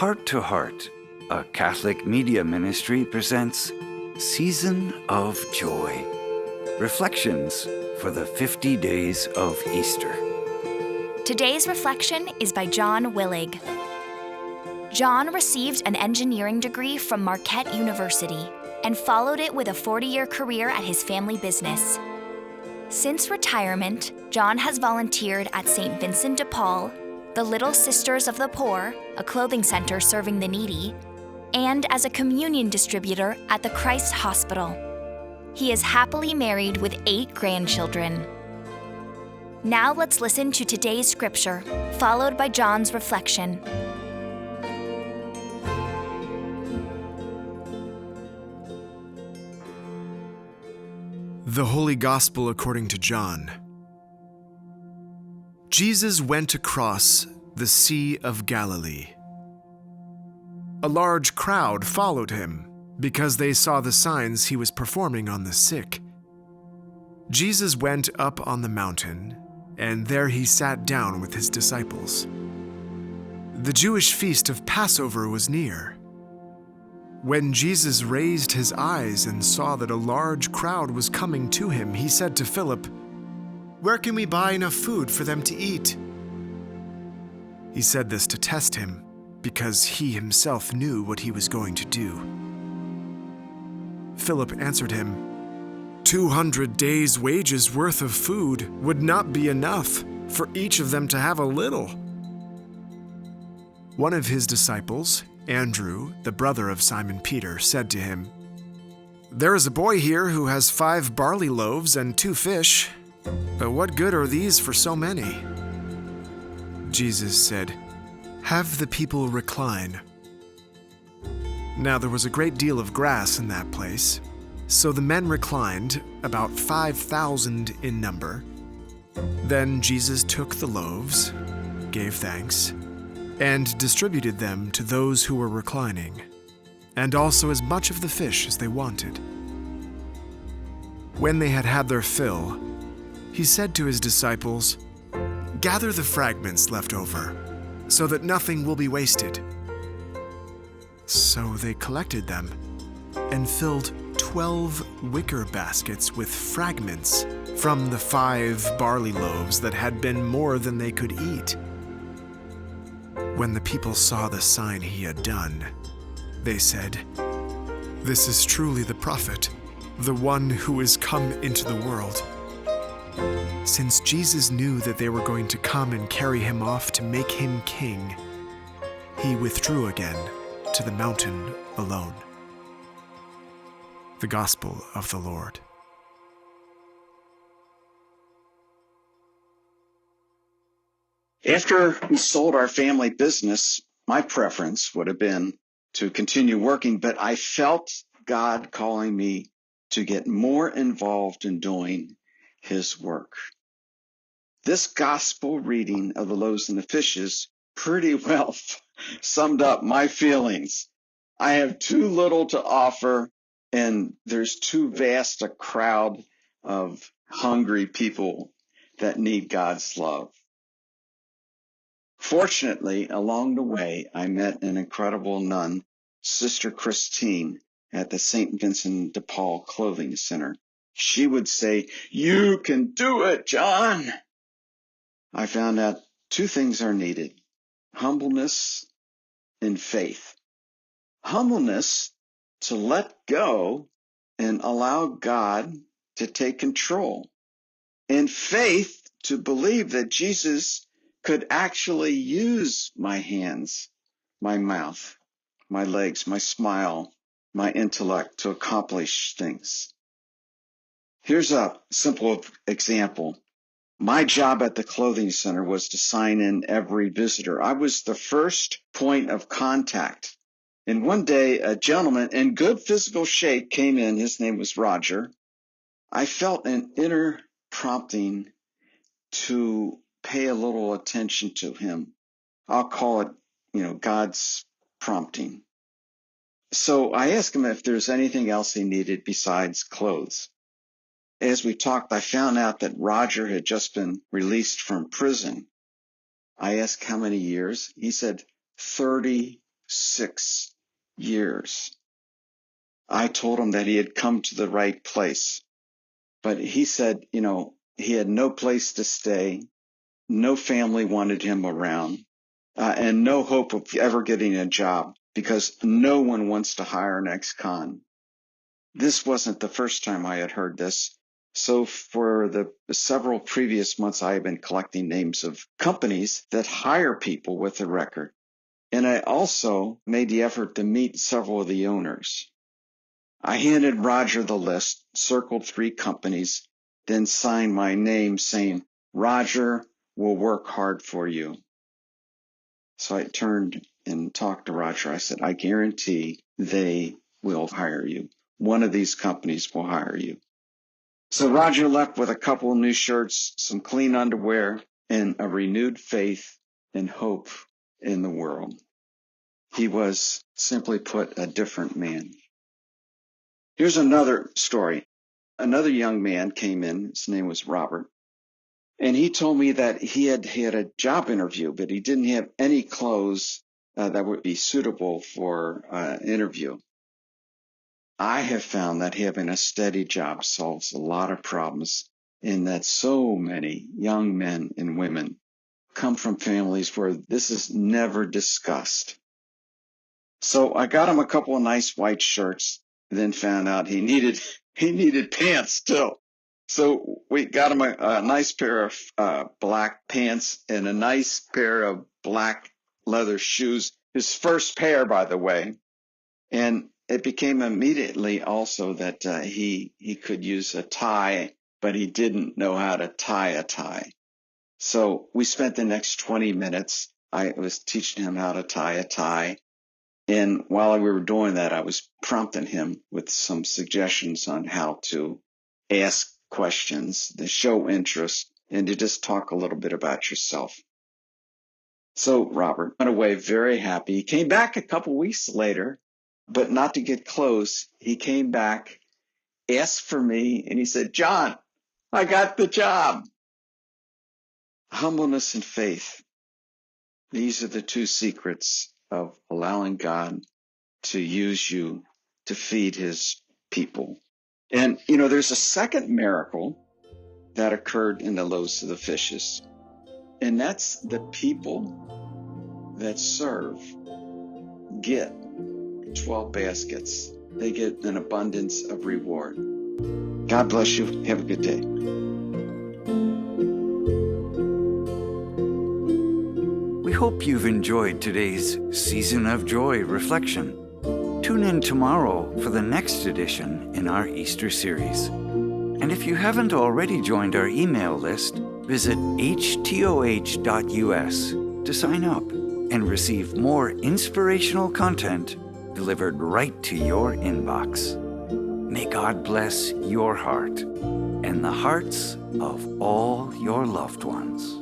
Heart to Heart, a Catholic media ministry, presents Season of Joy, Reflections for the 50 Days of Easter. Today's reflection is by John Willig. John received an engineering degree from Marquette University and followed it with a 40-year career at his family business. Since retirement, John has volunteered at St. Vincent De Paul, the Little Sisters of the Poor, a clothing center serving the needy, and as a communion distributor at the Christ Hospital. He is happily married with 8 grandchildren. Now let's listen to today's scripture, followed by John's reflection. The Holy Gospel according to John. Jesus went across the Sea of Galilee. A large crowd followed him because they saw the signs he was performing on the sick. Jesus went up on the mountain, and there he sat down with his disciples. The Jewish feast of Passover was near. When Jesus raised his eyes and saw that a large crowd was coming to him, he said to Philip, "Where can we buy enough food for them to eat?" He said this to test him, because he himself knew what he was going to do. Philip answered him, 200 days' wages worth of food would not be enough for each of them to have a little. One of his disciples, Andrew, the brother of Simon Peter, said to him, "There is a boy here who has 5 barley loaves and 2 fish. But what good are these for so many?" Jesus said, "Have the people recline." Now there was a great deal of grass in that place, so the men reclined, about 5,000 in number. Then Jesus took the loaves, gave thanks, and distributed them to those who were reclining, and also as much of the fish as they wanted. When they had had their fill, he said to his disciples, "Gather the fragments left over, so that nothing will be wasted." So they collected them and filled 12 wicker baskets with fragments from the 5 barley loaves that had been more than they could eat. When the people saw the sign he had done, they said, "This is truly the prophet, the one who is come into the world." Since Jesus knew that they were going to come and carry him off to make him king, he withdrew again to the mountain alone. The Gospel of the Lord. After we sold our family business, my preference would have been to continue working, but I felt God calling me to get more involved in doing his work. This gospel reading of the loaves and the fishes pretty well summed up my feelings. I have too little to offer, and there's too vast a crowd of hungry people that need God's love. Fortunately, along the way, I met an incredible nun, Sister Christine, at the St. Vincent De Paul Clothing Center. She would say, "You can do it, John." I found out 2 things are needed: humbleness and faith. Humbleness to let go and allow God to take control, and faith to believe that Jesus could actually use my hands, my mouth, my legs, my smile, my intellect to accomplish things. Here's a simple example. My job at the clothing center was to sign in every visitor. I was the first point of contact. And one day, a gentleman in good physical shape came in. His name was Roger. I felt an inner prompting to pay a little attention to him. I'll call it, God's prompting. So I asked him if there's anything else he needed besides clothes. As we talked, I found out that Roger had just been released from prison. I asked how many years. He said 30 6 years. I told him that he had come to the right place. But he said, he had no place to stay, no family wanted him around, and no hope of ever getting a job because no one wants to hire an ex-con. This wasn't the first time I had heard this. So for the several previous months, I have been collecting names of companies that hire people with a record. And I also made the effort to meet several of the owners. I handed Roger the list, circled 3 companies, then signed my name saying, Roger will work hard for you. So I turned and talked to Roger. I said, I guarantee they will hire you. One of these companies will hire you. So Roger left with a couple of new shirts, some clean underwear, and a renewed faith and hope in the world. He was, simply put, a different man. Here's another story. Another young man came in. His name was Robert. And he told me that he had a job interview, but he didn't have any clothes that would be suitable for an interview. I have found that having a steady job solves a lot of problems, and that so many young men and women come from families where this is never discussed. So I got him a couple of nice white shirts, and then found out he needed pants too. So we got him a nice pair of black pants and a nice pair of black leather shoes. His first pair, by the way. And it became immediately also that he could use a tie, but he didn't know how to tie a tie. So we spent the next 20 minutes. I was teaching him how to tie a tie. And while we were doing that, I was prompting him with some suggestions on how to ask questions, to show interest, and to just talk a little bit about yourself. So Robert went away very happy. He came back a couple weeks later, but not to get close. He came back, asked for me, and he said, John, I got the job. Humbleness and faith. These are the 2 secrets of allowing God to use you to feed his people. And, there's a second miracle that occurred in the loaves of the fishes. And that's the people that serve get 12 baskets. They get an abundance of reward. God bless you. Have a good day. We hope you've enjoyed today's Season of Joy reflection. Tune in tomorrow for the next edition in our Easter series. And if you haven't already joined our email list, visit htoh.us to sign up and receive more inspirational content delivered right to your inbox. May God bless your heart and the hearts of all your loved ones.